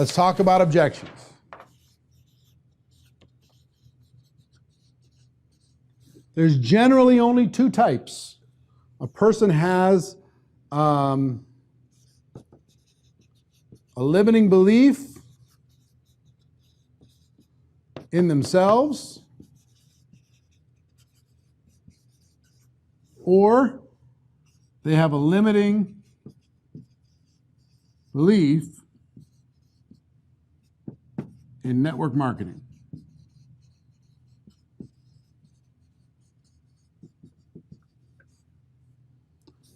Let's talk about objections. There's generally only two types. A person has a limiting belief in themselves, or they have a limiting belief in network marketing.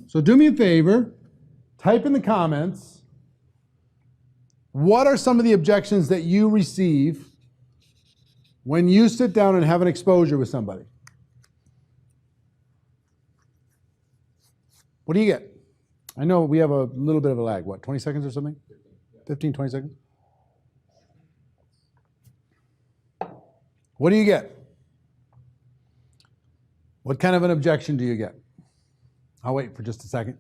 So do me a favor, type in the comments, what are some of the objections that you receive when you sit down and have an exposure with somebody? What do you get? I know we have a little bit of a lag. What, 20 seconds or something? 15, 20 seconds? What do you get? What kind of an objection do you get? I'll wait for just a second.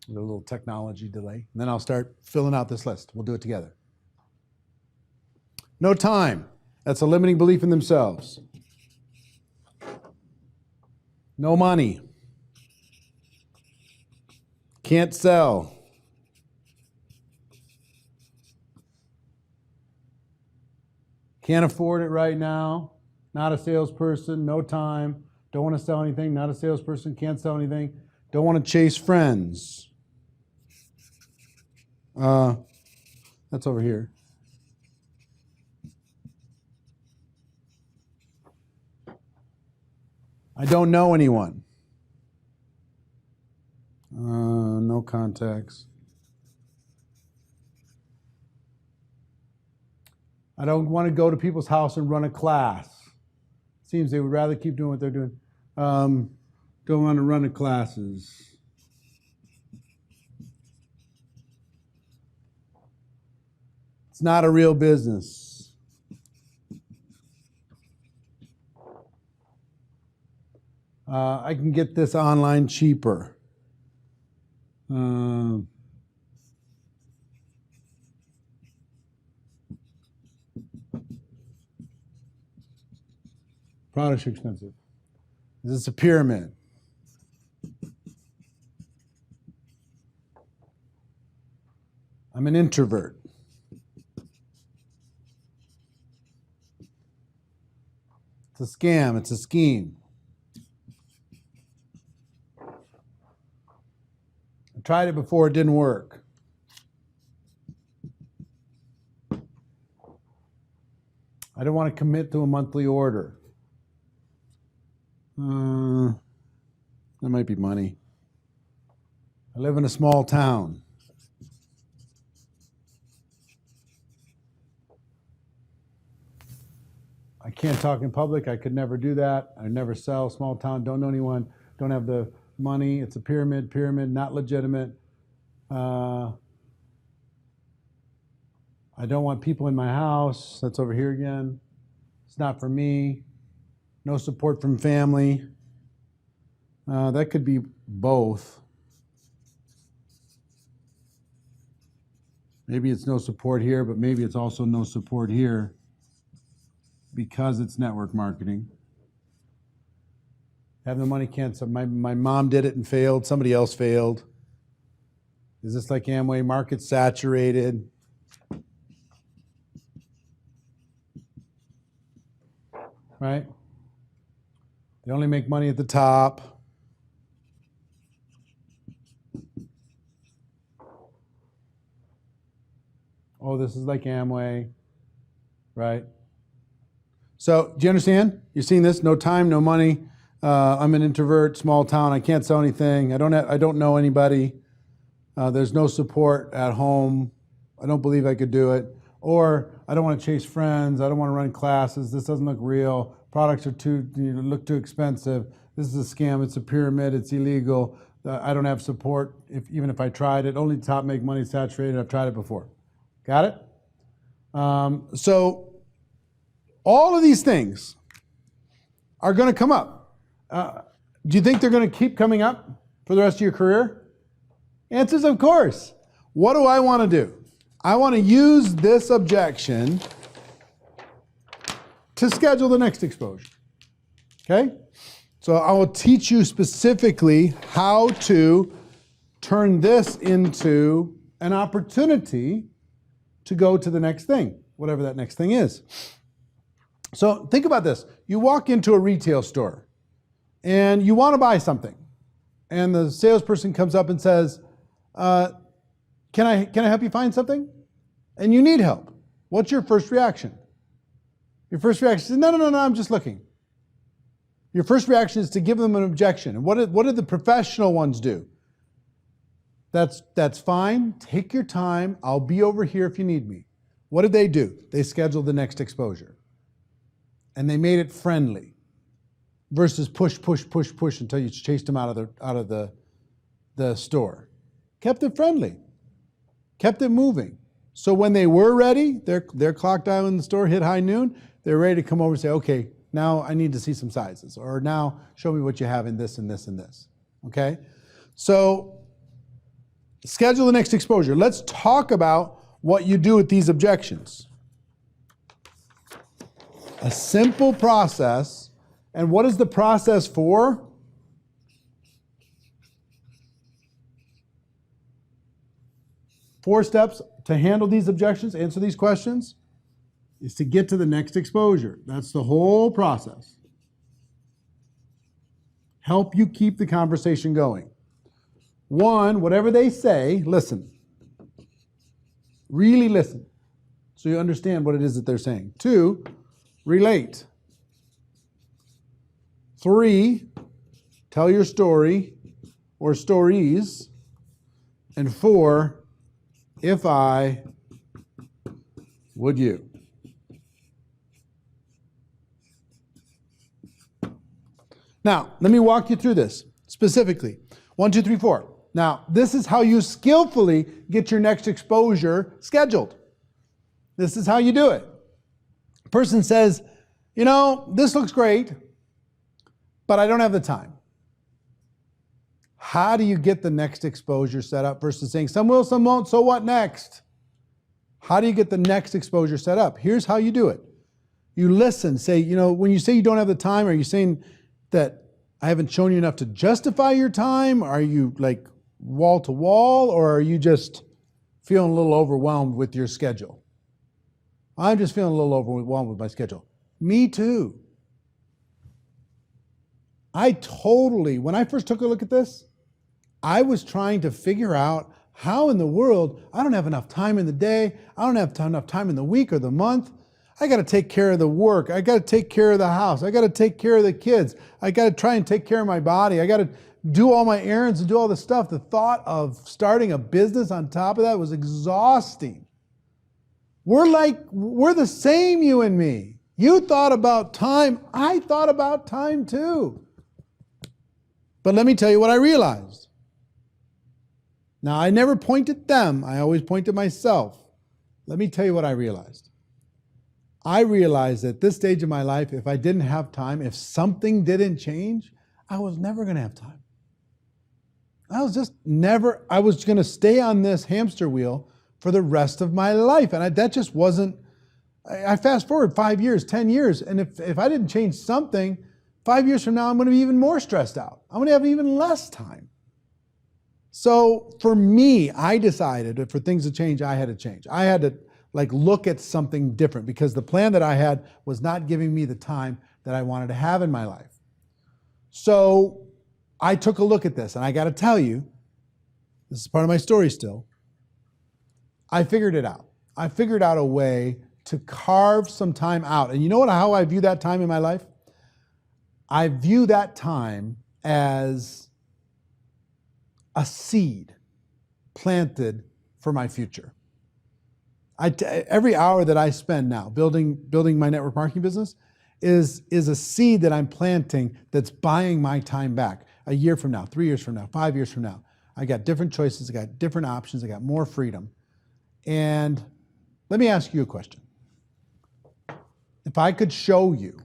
With a little technology delay. And then I'll start filling out this list. We'll do it together. No time. That's a limiting belief in themselves. No money. Can't sell. Can't afford it right now. Not a salesperson. No time. Don't want to sell anything. Not a salesperson. Can't sell anything. Don't want to chase friends. That's over here. I don't know anyone. No contacts. I don't want to go to people's house and run a class. Seems they would rather keep doing what they're doing. Don't want to run the classes. It's not a real business. I can get this online cheaper. Products are expensive. This is a pyramid. I'm an introvert. It's a scam. It's a scheme. I tried it before. It didn't work. I don't want to commit to a monthly order. That might be money. I live in a small town. I can't talk in public. I could never do that. I never sell. Small town. Don't know anyone. Don't have the money. It's a pyramid. Pyramid. Not legitimate. I don't want people in my house. That's over here again. It's not for me. No support from family. That could be both. Maybe it's no support here, but maybe it's also no support here because it's network marketing. Have the money, can't sell. My mom did it and failed. Somebody else failed. Is this like Amway? Market saturated. Right? They only make money at the top. Oh, this is like Amway, right? So, do you understand? You're seeing this? No time, no money. I'm an introvert, small town. I can't sell anything. I don't know anybody. There's no support at home. I don't believe I could do it. Or I don't want to chase friends. I don't want to run classes. This doesn't look real. Products are look too expensive. This is a scam. It's a pyramid. It's illegal. I don't have support. Even if I tried it, only the top make money. Saturated. I've tried it before. Got it? So all of these things are going to come up. Do you think they're going to keep coming up for the rest of your career? Answers, of course. What do I want to do? I want to use this objection to schedule the next exposure. Okay? So I will teach you specifically how to turn this into an opportunity to go to the next thing, whatever that next thing is. So think about this. You walk into a retail store and you want to buy something. And the salesperson comes up and says, can I help you find something? And you need help. What's your first reaction? Your first reaction is, no, I'm just looking. Your first reaction is to give them an objection. And what did the professional ones do? That's fine. Take your time. I'll be over here if you need me. What did they do? They scheduled the next exposure. And they made it friendly versus push until you chased them out of the store. Kept it friendly. Kept it moving. So when they were ready, their clock dial in the store hit high noon, they're ready to come over and say, okay, now I need to see some sizes, or now show me what you have in this and this and this. Okay? So schedule the next exposure. Let's talk about what you do with these objections. A simple process. And what is the process for? Four steps to handle these objections, answer these questions, is to get to the next exposure. That's the whole process. Help you keep the conversation going. One, whatever they say, listen. Really listen, so you understand what it is that they're saying. Two, relate. Three, tell your story or stories. And four, if I, would you? Now, let me walk you through this specifically. 1, 2, 3, 4. Now, this is how you skillfully get your next exposure scheduled. This is how you do it. A person says, this looks great, but I don't have the time. How do you get the next exposure set up versus saying, some will, some won't, so what next? How do you get the next exposure set up? Here's how you do it. You listen, say, when you say you don't have the time, are you saying that I haven't shown you enough to justify your time? Are you like wall to wall, or are you just feeling a little overwhelmed with your schedule? I'm just feeling a little overwhelmed with my schedule. Me too. When I first took a look at this, I was trying to figure out how in the world, I don't have enough time in the day, I don't have enough time in the week or the month. I got to take care of the work. I got to take care of the house. I got to take care of the kids. I got to try and take care of my body. I got to do all my errands and do all the stuff. The thought of starting a business on top of that was exhausting. We're the same, you and me. You thought about time. I thought about time too. But let me tell you what I realized. Now, I never point at them. I always point at myself. Let me tell you what I realized. I realized at this stage of my life, if I didn't have time, if something didn't change, I was never going to have time. I was going to stay on this hamster wheel for the rest of my life. And that just wasn't, I fast forward 5 years, 10 years, and if I didn't change something, 5 years from now, I'm going to be even more stressed out. I'm going to have even less time. So for me, I decided that for things to change, I had to change. I had to look at something different because the plan that I had was not giving me the time that I wanted to have in my life. So I took a look at this, and I got to tell you, this is part of my story still. I figured it out. I figured out a way to carve some time out. And you know how I view that time in my life? I view that time as a seed planted for my future. Every hour that I spend now building my network marketing business is a seed that I'm planting that's buying my time back. A year from now, 3 years from now, 5 years from now. I got different choices, I got different options, I got more freedom. And let me ask you a question. If I could show you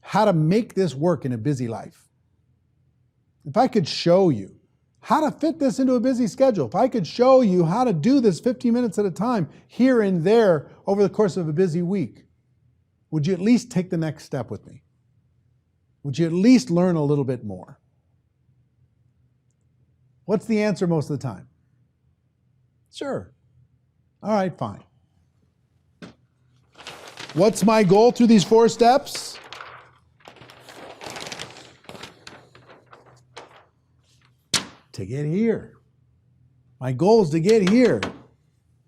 how to make this work in a busy life, if I could show you how to fit this into a busy schedule. If I could show you how to do this 15 minutes at a time here and there over the course of a busy week, would you at least take the next step with me? Would you at least learn a little bit more? What's the answer most of the time? Sure. All right, fine. What's my goal through these 4 steps? To get here. My goal is to get here.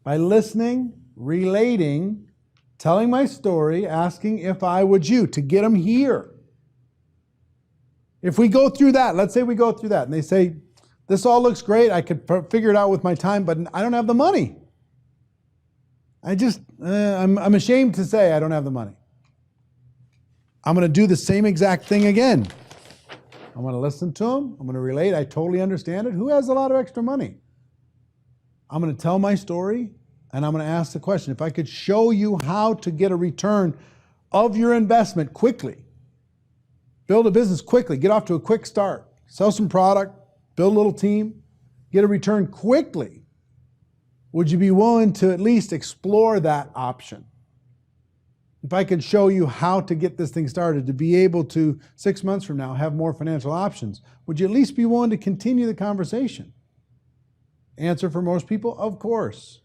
By listening, relating, telling my story, asking if I would you, to get them here. If we go through that, let's say we go through that, and they say, this all looks great, I could figure it out with my time, but I don't have the money. I'm ashamed to say I don't have the money. I'm going to do the same exact thing again. I'm going to listen to them. I'm going to relate. I totally understand it. Who has a lot of extra money? I'm going to tell my story, and I'm going to ask the question. If I could show you how to get a return of your investment quickly, build a business quickly, get off to a quick start, sell some product, build a little team, get a return quickly, would you be willing to at least explore that option? If I could show you how to get this thing started, to be able to, 6 months from now, have more financial options, would you at least be willing to continue the conversation? Answer for most people, of course.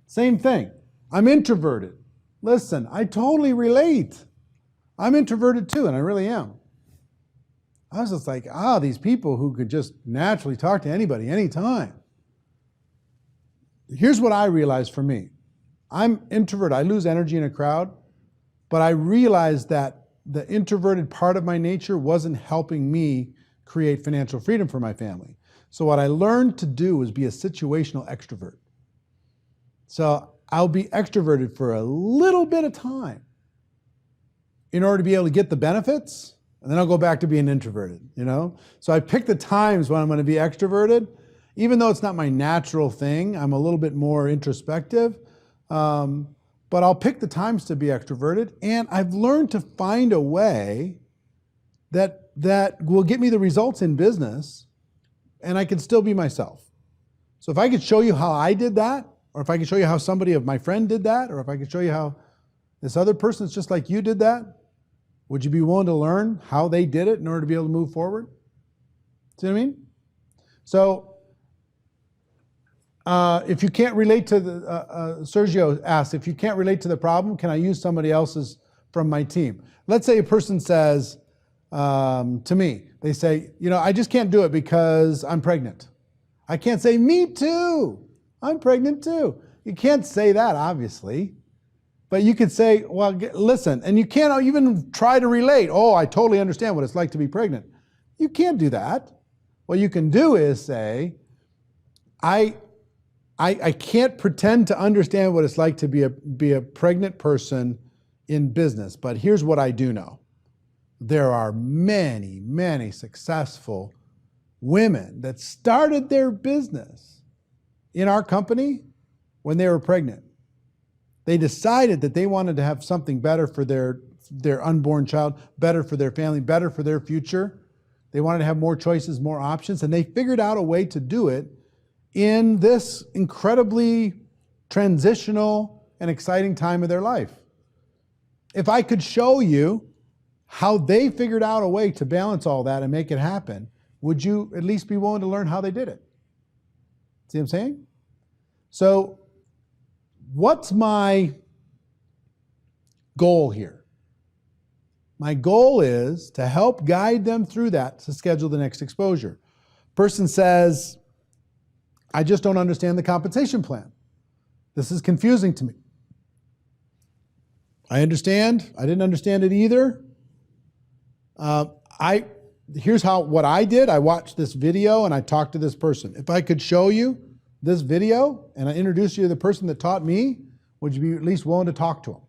Same thing. I'm introverted. Listen, I totally relate. I'm introverted too, and I really am. I was just like, these people who could just naturally talk to anybody, anytime. Here's what I realized for me. I'm introverted. I lose energy in a crowd, but I realized that the introverted part of my nature wasn't helping me create financial freedom for my family. So what I learned to do was be a situational extrovert. So I'll be extroverted for a little bit of time in order to be able to get the benefits, and then I'll go back to being introverted, you know? So I pick the times when I'm going to be extroverted. Even though it's not my natural thing, I'm a little bit more introspective, but I'll pick the times to be extroverted, and I've learned to find a way that will get me the results in business, and I can still be myself. So if I could show you how I did that, or if I could show you how somebody of my friend did that, or if I could show you how this other person that's just like you did that, would you be willing to learn how they did it in order to be able to move forward? See what I mean? So if you can't relate to Sergio asked, if you can't relate to the problem, can I use somebody else's from my team? Let's say a person says to me, they say, I just can't do it because I'm pregnant. I can't say, me too. I'm pregnant too. You can't say that, obviously. But you could say, well, listen, and you can't even try to relate. Oh, I totally understand what it's like to be pregnant. You can't do that. What you can do is say, I can't pretend to understand what it's like to be a pregnant person in business, but here's what I do know. There are many, many successful women that started their business in our company when they were pregnant. They decided that they wanted to have something better for their unborn child, better for their family, better for their future. They wanted to have more choices, more options, and they figured out a way to do it in this incredibly transitional and exciting time of their life. If I could show you how they figured out a way to balance all that and make it happen, would you at least be willing to learn how they did it? See what I'm saying? So, what's my goal here? My goal is to help guide them through that to schedule the next exposure. Person says, I just don't understand the compensation plan. This is confusing to me. I understand. I didn't understand it either. Here's what I did. I watched this video and I talked to this person. If I could show you this video and I introduced you to the person that taught me, would you be at least willing to talk to them?